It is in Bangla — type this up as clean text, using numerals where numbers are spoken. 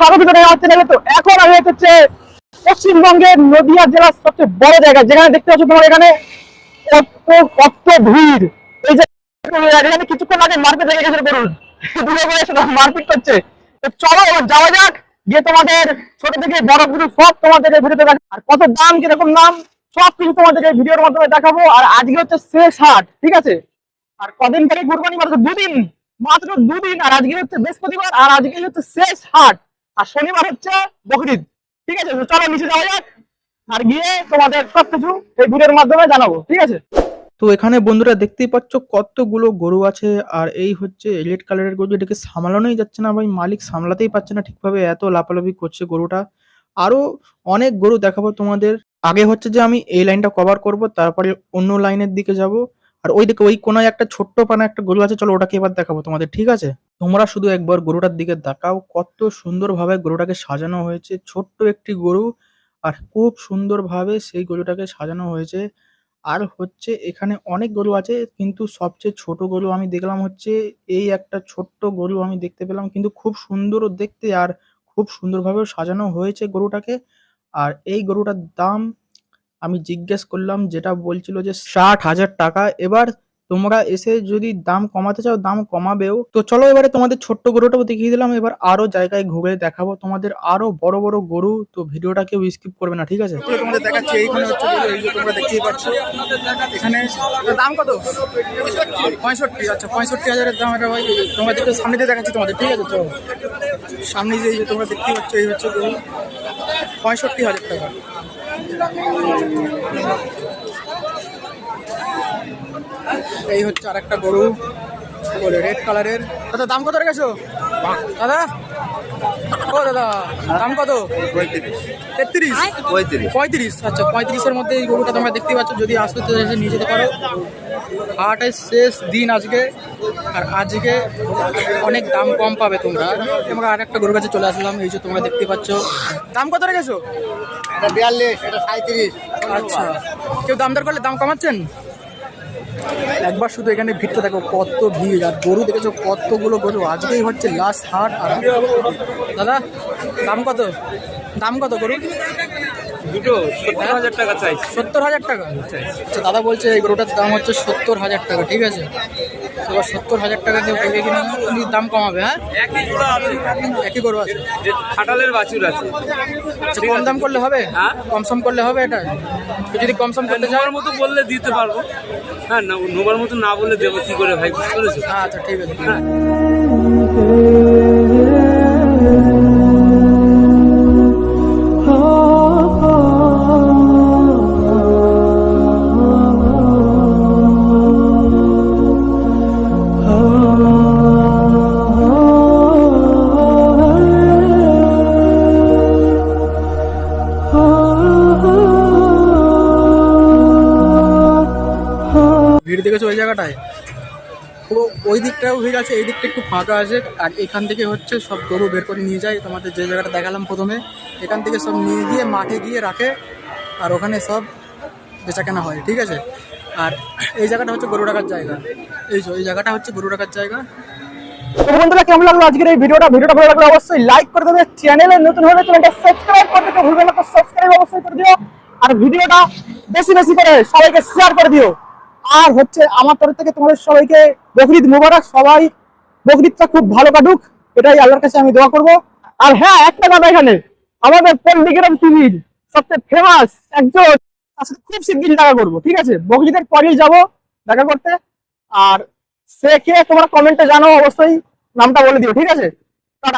স্বাগত জানাই আমার চ্যানেলে। তো এখন আমি হচ্ছে পশ্চিমবঙ্গের নদিয়া জেলার সবচেয়ে বড় জায়গা, যেখানে দেখতে পাচ্ছ তোমার এখানে কত কত ভিড়। এই যে এখানে কিছুক্ষণ আগে মারপিট লেগে গেছে, করুন দূরে বলে এসে মারপিট করছে। তো চলো এবার যাওয়া যাক, গিয়ে তোমাদের ছোট থেকে বড় কিছু সব তোমাদের এই ভিডিওতে দেখাবো, আর কত দাম কিরকম দাম সব কিছু তোমাদের এই ভিডিওর মাধ্যমে দেখাবো। আর আজকে হচ্ছে শেষ হাট, ঠিক আছে? আর কদিন থেকে কুরবানি, মাত্র দুদিন, মাত্র দুদিন। আর আজকে হচ্ছে বৃহস্পতিবার, আর আজকে হচ্ছে শেষ হাট, আর শনিবার হচ্ছে বকরিদ, ঠিক আছে? তো চলো নিচে যাওয়া যাক, আর গিয়ে তোমাদের সবকিছু এই ভিডিওর মাধ্যমে জানাবো, ঠিক আছে? তো এখানে বন্ধুরা দেখতেই পাচ্ছ কতগুলো গরু আছে। আর এই হচ্ছে রেড কালারের গরু, এটাকে সামলানোই যাচ্ছে না ভাই, মালিক সামলাতেই পারছে না ঠিকভাবে, এত লাফালাফি করছে গরুটা। আরো অনেক গরু দেখাবো তোমাদের। আগে হচ্ছে যে আমি এই লাইনটা কভার করব, তারপরে অন্য লাইনের দিকে যাব। আর ওই দিকে ওই কোনায় একটা ছোট্ট পানা একটা গরু আছে, চলো ওটাকে এবার দেখাবো তোমাদের, ঠিক আছে? তোমরা শুধু একবার গরুটার দিকে তাকাও, কত সুন্দরভাবে গরুটাকে সাজানো হয়েছে। ছোট্ট একটি গরু, আর খুব সুন্দরভাবে সেই গরুটাকে সাজানো হয়েছে। আর হচ্ছে এখানে অনেক গরু আছে, কিন্তু সবচেয়ে ছোট গরু আমি দেখলাম হচ্ছে এই একটা ছোট্ট গরু আমি দেখতে পেলাম, কিন্তু খুব সুন্দর দেখতে, আর খুব সুন্দরভাবে সাজানো হয়েছে গরুটাকে। আর এই গরুটার দাম আমি জিজ্ঞেস করলাম, যেটা বলছিল যে 60,000 টাকা। এবার তোমরা এসে যদি দাম কমাতে চাও দাম কমাবেও। তো চলো এবারে তোমাদের ছোট্ট গরুটাও দেখিয়ে দিলাম, এবার আরো জায়গায় ঘুরে দেখাবো তোমাদের আরো বড় বড় গরু। তো ভিডিওটা কেউ স্কিপ করবে না, ঠিক আছে? তো তোমাদের দেখাচ্ছি, এইখানে হচ্ছে গরু, এই যে তোমরা দেখতেই পাচ্ছ। এখানে দাম কত? 65। আচ্ছা, 65,000-এর দাম এটা ভাই। তোমরা দেখতে সামনে দিয়ে দেখাচ্ছি তোমাদের, ঠিক আছে? তো সামনে যে এই যে তোমরা দেখতেই পাচ্ছ, এই হচ্ছে গরু, 65,000 টাকা। এই হচ্ছে আর একটা গরু, বলে রেড কালারের। দাদা দাম কত রেখেছো দাদা? ও দাদা দাম কত? 33, 35। আচ্ছা, 35-এর মধ্যে এই গরুটা তোমরা দেখতে পাচ্ছ। যদি আসতে এসে নিয়ে যেতে পারো। হাটের শেষ দিন আজকে, আর আজকে অনেক দাম কম পাবে তোমরা। আমরা আর একটা গরুর কাছে চলে আসলাম, এই যে তোমরা দেখতে পাচ্ছ। দাম কত রেখেছো? 42, এটা 37। আচ্ছা, কেউ দাম দর করলে দাম কমাচ্ছেন? একবার শুধু এখানে ভিড়টা দেখো, কত ভিড়। আর গরু দেখেছো কতগুলো গরু, আজকেই হচ্ছে লাস্ট হাট। আর দাদা দাম কত? দাম কত গরু? দুটো 70,000 টাকা চাই। 70,000 টাকা? আচ্ছা, দাদা বলছে এই গরুটার দাম হচ্ছে 70,000 টাকা, ঠিক আছে? এবার 70,000 টাকা দিয়ে ভেবে কিনা দাম কমাবে। হ্যাঁ, একই গরু আছে, খাটালের বাছুর আছে। আচ্ছা, কম দাম করলে হবে? হ্যাঁ, কম সম করলে হবে এটা? যদি কম সম করতে চাও নোবার মতো বললে দিতে পারবো। হ্যাঁ, নোবার মতো না বললে দেবো কি করে ভাই, বুঝতে পেরেছো? আচ্ছা ঠিক আছে। হ্যাঁ, ভিড় দেখেছো ওই জায়গাটায়? পুরো ওই দিকটাও ভিড় আছে, এই দিকটা একটু ফাঁকা আছে। আর এখান থেকে হচ্ছে সব গরু বের করে নিয়ে যায়। তোমাদের যে জায়গাটা দেখালাম প্রথমে, এখান থেকে সব নিয়ে গিয়ে মাঠে গিয়ে রাখে, আর ওখানে সব বেচা কেনা হয়, ঠিক আছে? আর এই জায়গাটা হচ্ছে গরু রাখার জায়গা। এই জায়গাটা হচ্ছে গরু রাখার জায়গা। তো বন্ধুরা, কেমন লাগলো আজকের এই ভিডিওটা? ভিডিওটা ভালো লাগলে অবশ্যই লাইক করে দেবে, চ্যানেলে নতুন হলে চ্যানেলটা সাবস্ক্রাইব করতে কেউ ভুলবে না, তো সাবস্ক্রাইব অবশ্যই করে দিও। আর ভিডিওটা বেশি বেশি করে সবাইকে শেয়ার করে দিও। আর হচ্ছে আমার তরফ থেকে তোমাদের সবাইকে বকরিদ মুবারক। সবাই বকরিদটা খুব ভালো কাটুক, এটাই আল্লাহর কাছে আমি দোয়া করব। আর হ্যাঁ, একটা কথা, এখানে আমাদের পল্লিগ্রাম টিভির সবচেয়ে ফেমাস একজন, তার সাথে খুব শিগগিরই দেখা করবো, ঠিক আছে? বকরিদের পরেই যাবো দেখা করতে। আর সে কে তোমরা কমেন্টে জানো, অবশ্যই নামটা বলে দিও, ঠিক আছে?